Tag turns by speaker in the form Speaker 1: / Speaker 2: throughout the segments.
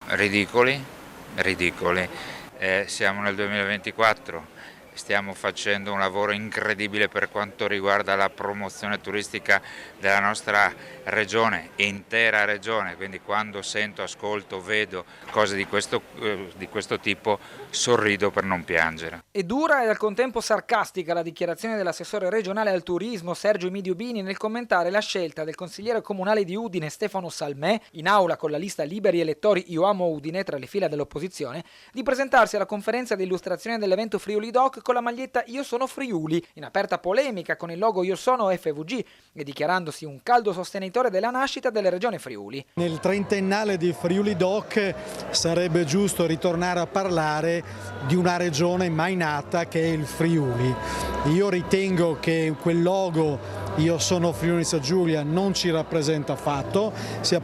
Speaker 1: Ridicoli, ridicoli. Siamo nel 2024, stiamo facendo un lavoro incredibile per quanto riguarda la promozione turistica della nostra regione, intera regione, quindi quando sento, ascolto, vedo cose di questo tipo sorrido per non piangere.
Speaker 2: E dura e al contempo sarcastica la dichiarazione dell'assessore regionale al turismo Sergio Emidio Bini nel commentare la scelta del consigliere comunale di Udine Stefano Salmè, in aula con la lista Liberi Elettori Io Amo Udine tra le fila dell'opposizione, di presentarsi alla conferenza di illustrazione dell'evento Friuli Doc con la maglietta Io sono Friuli, in aperta polemica con il logo Io sono FVG e dichiarandosi un caldo sostenitore della nascita della regione Friuli.
Speaker 3: Nel trentennale di Friuli Doc sarebbe giusto ritornare a parlare di una regione mai nata che è il Friuli. Io ritengo che quel logo Io sono Friuli Venezia Giulia non ci rappresenta affatto, sia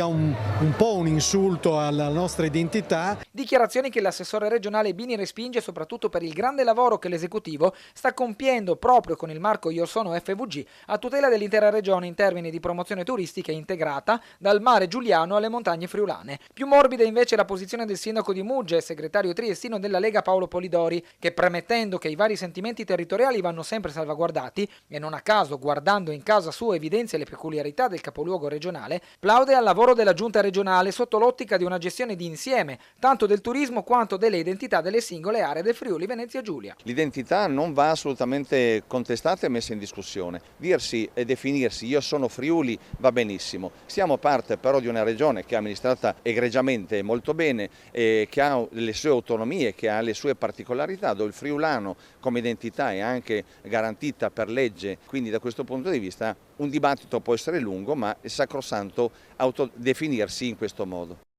Speaker 3: un po' un insulto alla nostra identità.
Speaker 2: Dichiarazioni che l'assessore regionale Bini respinge soprattutto per il grande lavoro che l'esecutivo sta compiendo proprio con il marco Io sono FVG a tutela dell'intera regione in termini di promozione turistica integrata dal mare giuliano alle montagne friulane. Più morbida invece la posizione del sindaco di Mugge e segretario triestino della Lega Paolo Polidori, che premettendo che i vari sentimenti territoriali vanno sempre salvaguardati e non a caso guardando in casa sua evidenzia le peculiarità del capoluogo regionale, plaude al lavoro della giunta regionale sotto l'ottica di una gestione di insieme, tanto del turismo quanto delle identità delle singole aree del Friuli Venezia Giulia.
Speaker 4: L'identità non va assolutamente contestata e messa in discussione. Dirsi e definirsi io sono Friuli va benissimo. Siamo parte però di una regione che è amministrata egregiamente e molto bene, che ha le sue autonomie, che ha le sue particolarità, dove il friulano come identità è anche garantita per legge, quindi da questo punto di vista un dibattito può essere lungo, ma è sacrosanto autodefinirsi in questo modo.